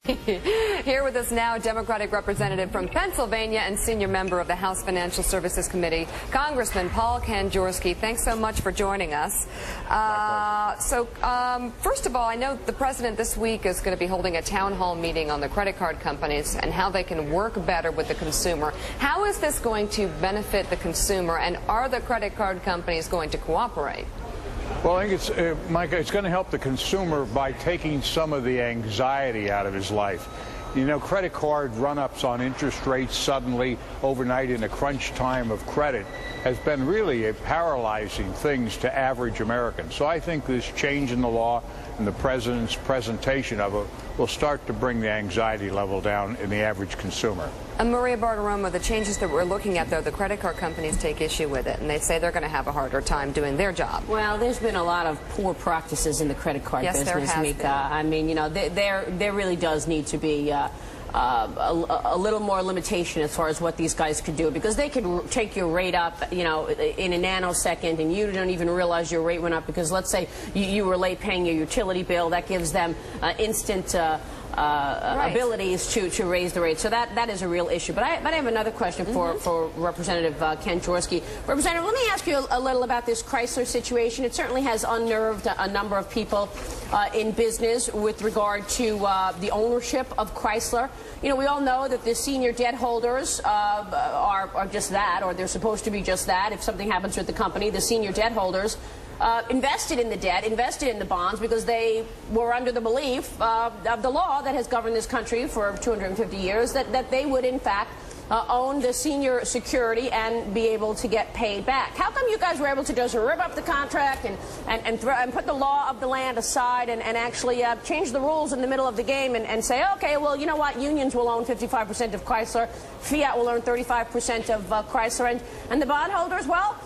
Here with us now, Democratic representative from Pennsylvania and senior member of the House Financial Services Committee, Congressman Kanjorski. Thanks so much for joining us. First of all, I know the president this week is going to be holding a town hall meeting on the credit card companies and how they can work better with the consumer. How is this going to benefit the consumer, and are the credit card companies going to cooperate? Well, I think it's, Micah, it's going to help the consumer by taking some of the anxiety out of his life. You know, credit card run-ups on interest rates suddenly overnight in a crunch time of credit has been really paralyzing things to average Americans. So I think this change in the law and the president's presentation of it will start to bring the anxiety level down in the average consumer. And Maria Bartiromo, the changes that we're looking at, though, the credit card companies take issue with it, and they say they're going to have a harder time doing their job. Well, there's been a lot of poor practices in the credit card business, Mika. I mean, you know, there really does need to be a little more limitation as far as what these guys could do, because they could take your rate up, you know, in a nanosecond, and you don't even realize your rate went up because, let's say, you were late paying your utility bill. That gives them instant abilities to raise the rate. So that is a real issue. But I have another question for Representative Kanjorski. Representative, let me ask you a little about this Chrysler situation. It certainly has unnerved a number of people in business with regard to the ownership of Chrysler. You know, we all know that the senior debt holders are just that, or they're supposed to be just that. If something happens with the company, the senior debt holders invested in the debt, invested in the bonds, because they were under the belief of the law that has governed this country for 250 years that they would, in fact, own the senior security and be able to get paid back. How come you guys were able to just rip up the contract and put the law of the land aside and actually change the rules in the middle of the game and say, okay, well, you know what, unions will own 55% of Chrysler, Fiat will own 35% of Chrysler, and the bondholders, well,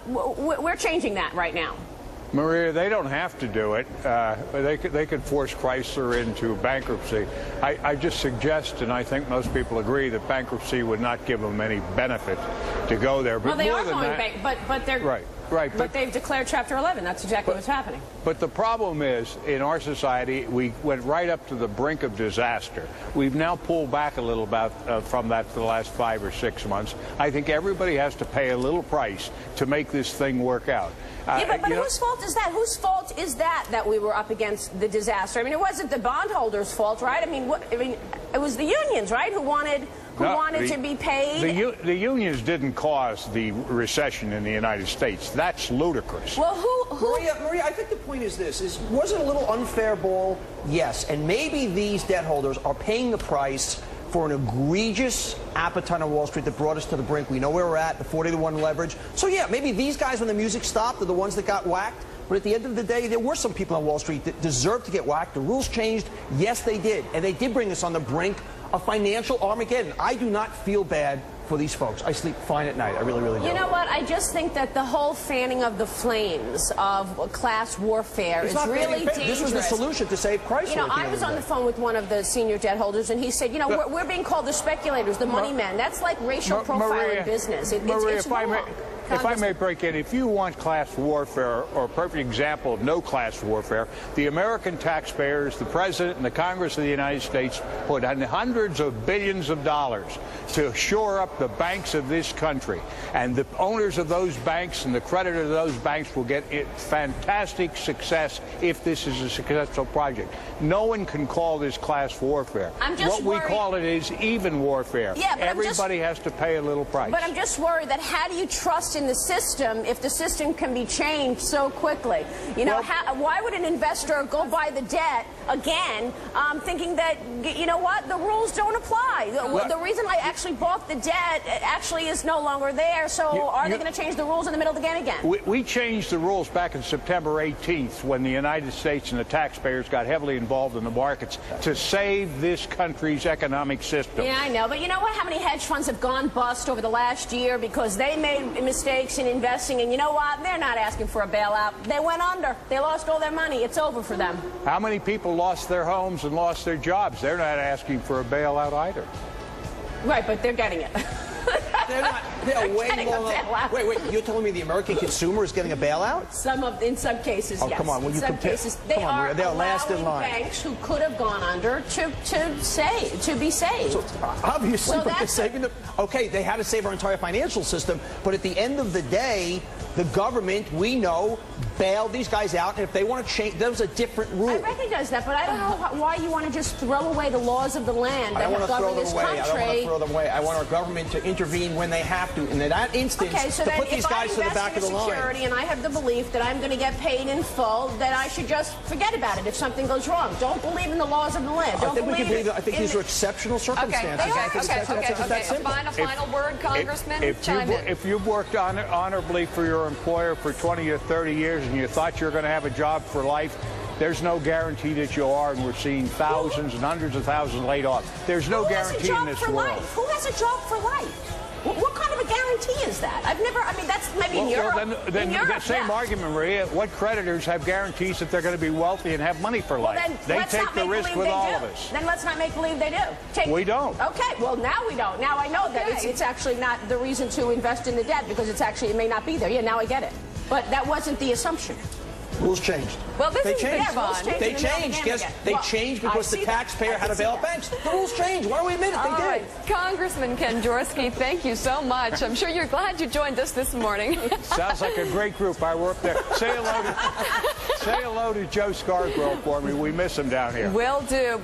we're changing that right now. Maria, they don't have to do it. They could force Chrysler into bankruptcy. I just suggest, and I think most people agree, that bankruptcy would not give them any benefit to go there. But well, they are going bankrupt, but they're right. But they've declared Chapter 11. That's exactly what's happening. But the problem is, in our society, we went right up to the brink of disaster. We've now pulled back a little from that for the last 5 or 6 months. I think everybody has to pay a little price to make this thing work out. Yeah, but whose fault is that? Whose fault is that we were up against the disaster? I mean, it wasn't the bondholders' fault, right? I mean, it was the unions, right, who wanted to be paid. The unions didn't cause the recession in the United States. That's ludicrous. Well, Maria, I think the point is this: was it a little unfair ball? Yes, and maybe these debt holders are paying the price for an egregious appetite on Wall Street that brought us to the brink. We know where we're at, the 40-to-1 leverage. So yeah, maybe these guys, when the music stopped, are the ones that got whacked. But at the end of the day, there were some people on Wall Street that deserved to get whacked. The rules changed. Yes, they did. And they did bring us on the brink of financial Armageddon. I do not feel bad for these folks. I sleep fine at night. I really, really do. You know what? I just think that the whole fanning of the flames of class warfare is really dangerous. This was the solution to save Chrysler. You know, I was on the phone with one of the senior debt holders, and he said, you know, we're being called the speculators, the money men. That's like racial profiling business. It's wrong. If I may break in, if you want class warfare, or a perfect example of no class warfare, the American taxpayers, the President and the Congress of the United States put in hundreds of billions of dollars to shore up the banks of this country. And the owners of those banks and the creditors of those banks will get fantastic success if this is a successful project. No one can call this class warfare. What we call it is even warfare. Yeah, but everybody has to pay a little price. But I'm just worried that how do you trust in the system if the system can be changed so quickly? You know, why would an investor go buy the debt again thinking that, you know what, the rules don't apply? The reason I actually bought the debt actually is no longer there, so are they going to change the rules in the middle of the game again? We changed the rules back on September 18th when the United States and the taxpayers got heavily involved in the markets to save this country's economic system. Yeah, I know, but you know what? How many hedge funds have gone bust over the last year because they made mistakes in investing, and you know what? They're not asking for a bailout. They went under. They lost all their money. It's over for them. How many people lost their homes and lost their jobs? They're not asking for a bailout either. Right, but they're getting it. They're not. They're way getting a more. bailout. Wait, you're telling me the American consumer is getting a bailout? In some cases, oh, yes. Come on, in some cases, they are they're last in allowing line. banks who could have gone under to be saved. So, obviously, So but they're saving them. Okay, they had to save our entire financial system, but at the end of the day, the government, we know, bailed these guys out, and if they want to change, there was a different rule. I recognize that, but I don't know why you want to just throw away the laws of the land that have governed this country. I don't want to throw them away. I want our government to intervene when they have to. And in that instance, okay, so to put these guys to the back of the line. Security, and I have the belief that I'm going to get paid in full, that I should just forget about it if something goes wrong. Don't believe in the laws of the land. I think these are exceptional circumstances. Okay. Final word, Congressman. If you've worked honorably for your employer for 20 or 30 years and you thought you were going to have a job for life, there's no guarantee that you are, and we're seeing thousands and hundreds of thousands laid off. There's no guarantee in this world. Who has a job for life? What kind of a guarantee is that? That's maybe in Europe. Then in Europe, that same argument, Maria, what creditors have guarantees that they're going to be wealthy and have money for life? They take the risk with all of us. Then let's not make believe they do. We don't. Okay, well, now we don't. Now I know that it's actually not the reason to invest in the debt, because it may not be there. Yeah, now I get it. But that wasn't the assumption. Rules changed. Well, this they is changed. They changed. They changed because the taxpayer had to bail banks. The rules changed. Why don't we admit it? They did. Right. Congressman Kanjorski, thank you so much. I'm sure you're glad you joined us this morning. Sounds like a great group. I work there. Say hello to Joe Scarborough for me. We miss him down here. Will do.